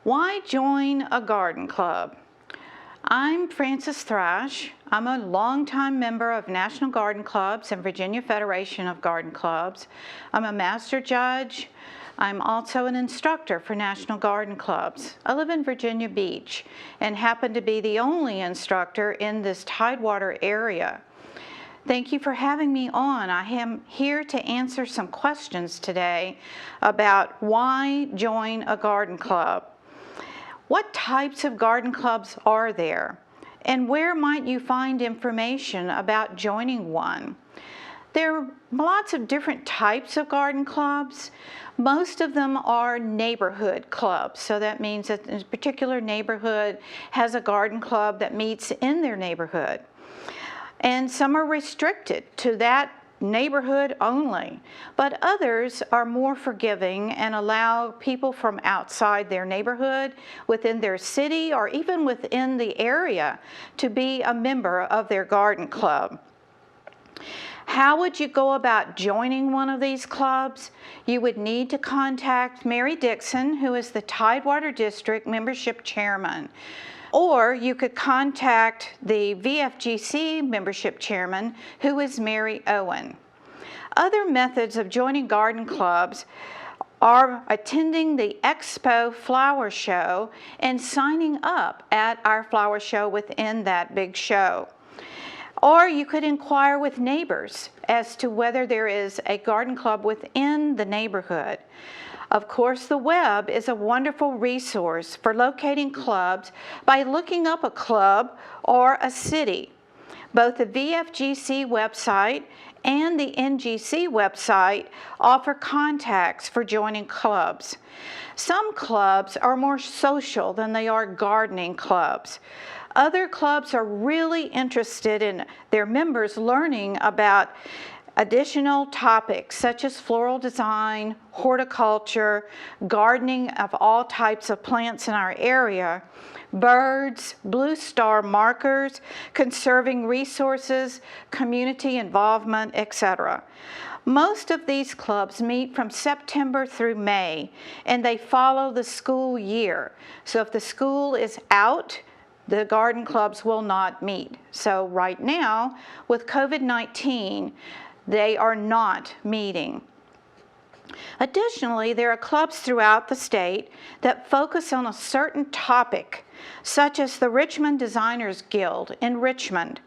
Why join a garden club? I'm Frances Thrash. I'm a longtime member of National Garden Clubs and Virginia Federation of Garden Clubs. I'm a master judge. I'm also an instructor for National Garden Clubs. I live in Virginia Beach and happen to be the only instructor in this Tidewater area. Thank you for having me on. I am here to answer some questions today about why join a garden club. What types of garden clubs are there? And where might you find information about joining one? There are lots of different types of garden clubs. Most of them are neighborhood clubs. So that means that a particular neighborhood has a garden club that meets in their neighborhood. And some are restricted to that neighborhood only, but others are more forgiving and allow people from outside their neighborhood, within their city, or even within the area to be a member of their garden club. How would you go about joining one of these clubs? You would need to contact Mary Dixon, who is the Tidewater District Membership Chairman. Or you could contact the VFGC membership chairman, who is Mary Owen. Other methods of joining garden clubs are attending the Expo Flower Show and signing up at our flower show within that big show. Or you could inquire with neighbors as to whether there is a garden club within the neighborhood. Of course, the web is a wonderful resource for locating clubs by looking up a club or a city. Both the VFGC website and the NGC website offer contacts for joining clubs. Some clubs are more social than they are gardening clubs. Other clubs are really interested in their members learning about additional topics such as floral design, horticulture, gardening of all types of plants in our area, birds, blue star markers, conserving resources, community involvement, etc. Most of these clubs meet from September through May, and they follow the school year. So if the school is out, the garden clubs will not meet. So right now, with COVID-19, they are not meeting. Additionally, there are clubs throughout the state that focus on a certain topic, such as the Richmond Designers Guild in Richmond,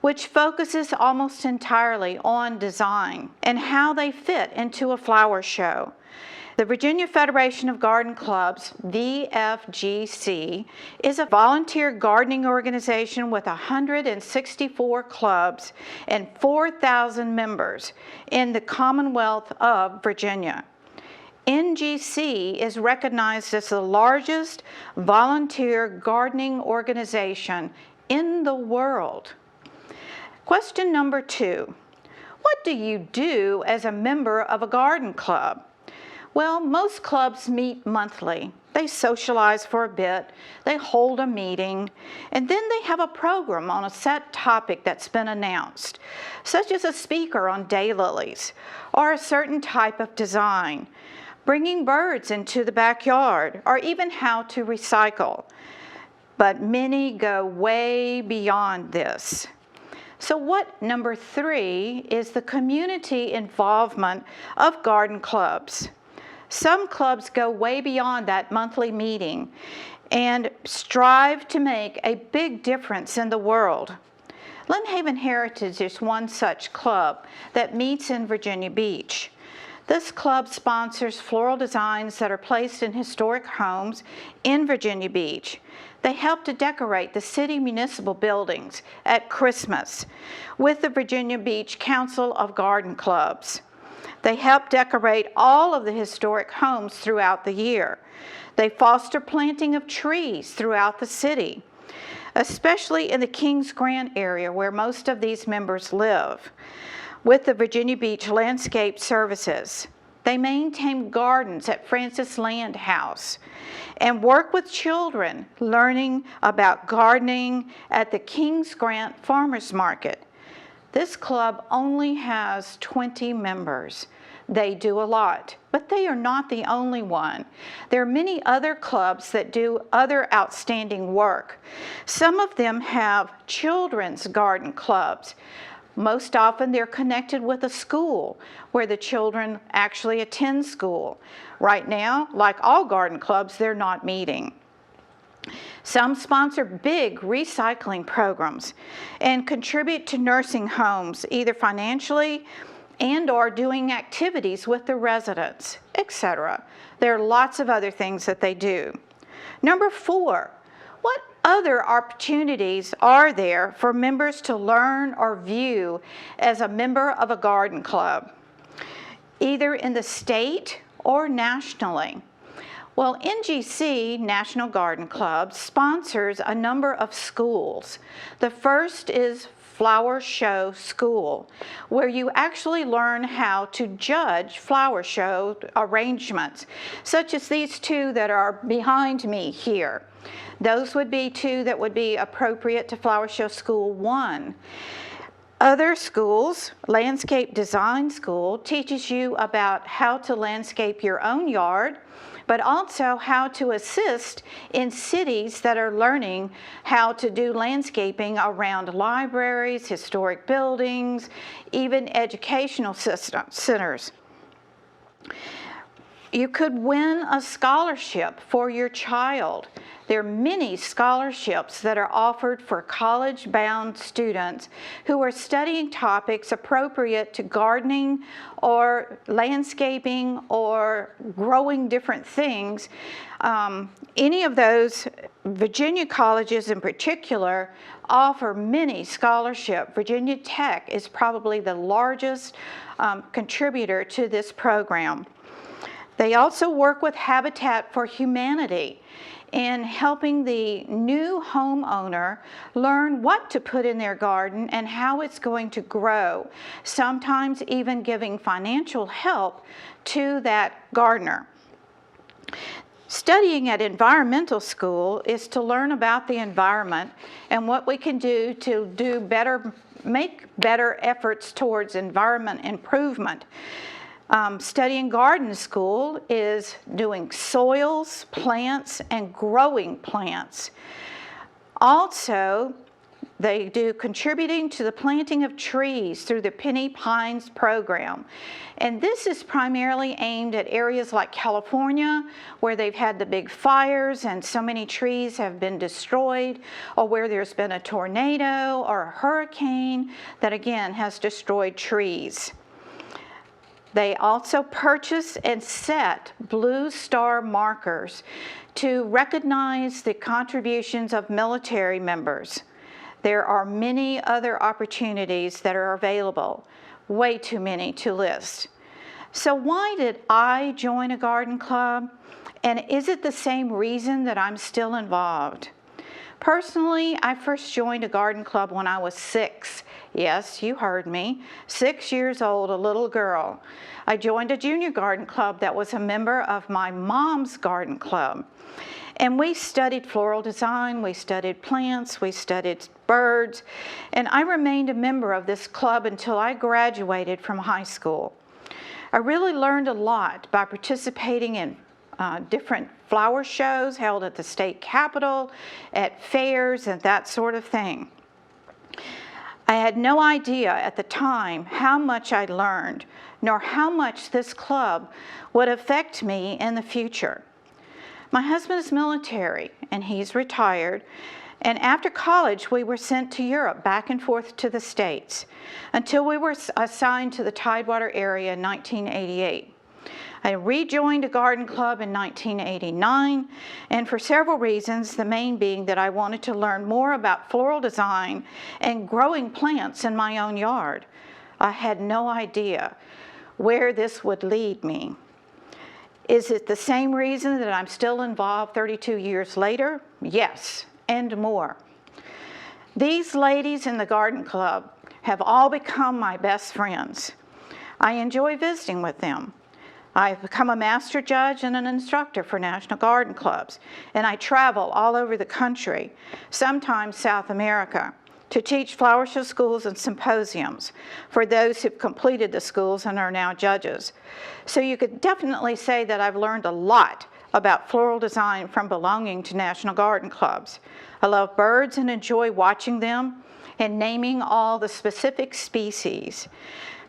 which focuses almost entirely on design and how they fit into a flower show. The Virginia Federation of Garden Clubs, VFGC, is a volunteer gardening organization with 164 clubs and 4,000 members in the Commonwealth of Virginia. NGC is recognized as the largest volunteer gardening organization in the world. Question number 2. What do you do as a member of a garden club? Well, most clubs meet monthly. They socialize for a bit, they hold a meeting, and then they have a program on a set topic that's been announced, such as a speaker on daylilies or a certain type of design, bringing birds into the backyard, or even how to recycle. But many go way beyond this. So what, number 3, is the community involvement of garden clubs. Some clubs go way beyond that monthly meeting and strive to make a big difference in the world. Lynnhaven Heritage is one such club that meets in Virginia Beach. This club sponsors floral designs that are placed in historic homes in Virginia Beach. They help to decorate the city municipal buildings at Christmas with the Virginia Beach Council of Garden Clubs. They help decorate all of the historic homes throughout the year. They foster planting of trees throughout the city, especially in the Kings Grant area where most of these members live, with the Virginia Beach Landscape Services. They maintain gardens at Francis Land House and work with children learning about gardening at the Kings Grant Farmers Market. This club only has 20 members, They do a lot, but they are not the only one. There are many other clubs that do other outstanding work. Some of them have children's garden clubs. Most often they're connected with a school where the children actually attend school. Right now, like all garden clubs, they're not meeting. Some sponsor big recycling programs and contribute to nursing homes, either financially and/or doing activities with the residents, etc. There are lots of other things that they do. Number 4, what other opportunities are there for members to learn or view as a member of a garden club, either in the state or nationally? Well, NGC, National Garden Club, sponsors a number of schools. The first is Flower Show School, where you actually learn how to judge flower show arrangements, such as these 2 that are behind me here. Those would be 2 that would be appropriate to Flower Show School 1. Other schools, Landscape Design School, teaches you about how to landscape your own yard, but also how to assist in cities that are learning how to do landscaping around libraries, historic buildings, even educational centers. You could win a scholarship for your child. There are many scholarships that are offered for college-bound students who are studying topics appropriate to gardening or landscaping or growing different things. Any of those, Virginia colleges in particular, offer many scholarships. Virginia Tech is probably the largest contributor to this program. They also work with Habitat for Humanity in helping the new homeowner learn what to put in their garden and how it's going to grow, sometimes even giving financial help to that gardener. Studying at environmental school is to learn about the environment and what we can do to make better efforts towards environment improvement. Studying garden school is doing soils, plants, and growing plants. Also, they do contributing to the planting of trees through the Penny Pines program. And this is primarily aimed at areas like California, where they've had the big fires and so many trees have been destroyed, or where there's been a tornado or a hurricane that again has destroyed trees. They also purchase and set Blue Star markers to recognize the contributions of military members. There are many other opportunities that are available, way too many to list. So why did I join a garden club? And is it the same reason that I'm still involved? Personally, I first joined a garden club when I was 6. Yes, you heard me. 6 years old, a little girl. I joined a junior garden club that was a member of my mom's garden club. And we studied floral design, we studied plants, we studied birds, and I remained a member of this club until I graduated from high school. I really learned a lot by participating in different flower shows held at the state capitol, at fairs, and that sort of thing. I had no idea at the time how much I learned, nor how much this club would affect me in the future. My husband is military, and he's retired, and after college we were sent to Europe, back and forth to the States, until we were assigned to the Tidewater area in 1988. I rejoined a garden club in 1989, and for several reasons, the main being that I wanted to learn more about floral design and growing plants in my own yard. I had no idea where this would lead me. Is it the same reason that I'm still involved 32 years later? Yes, and more. These ladies in the garden club have all become my best friends. I enjoy visiting with them. I've become a master judge and an instructor for National Garden Clubs, and I travel all over the country, sometimes South America, to teach flower show schools and symposiums for those who've completed the schools and are now judges. So you could definitely say that I've learned a lot about floral design from belonging to National Garden Clubs. I love birds and enjoy watching them and naming all the specific species.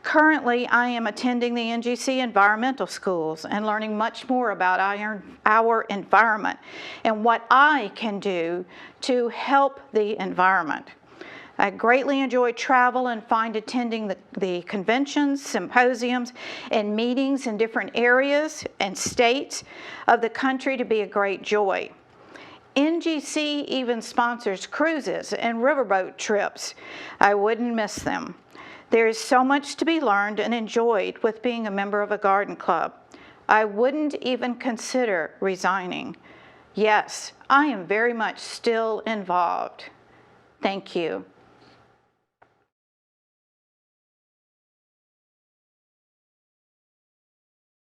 Currently, I am attending the NGC environmental schools and learning much more about our environment and what I can do to help the environment. I greatly enjoy travel and find attending the conventions, symposiums, and meetings in different areas and states of the country to be a great joy. NGC even sponsors cruises and riverboat trips. I wouldn't miss them. There is so much to be learned and enjoyed with being a member of a garden club. I wouldn't even consider resigning. Yes, I am very much still involved. Thank you.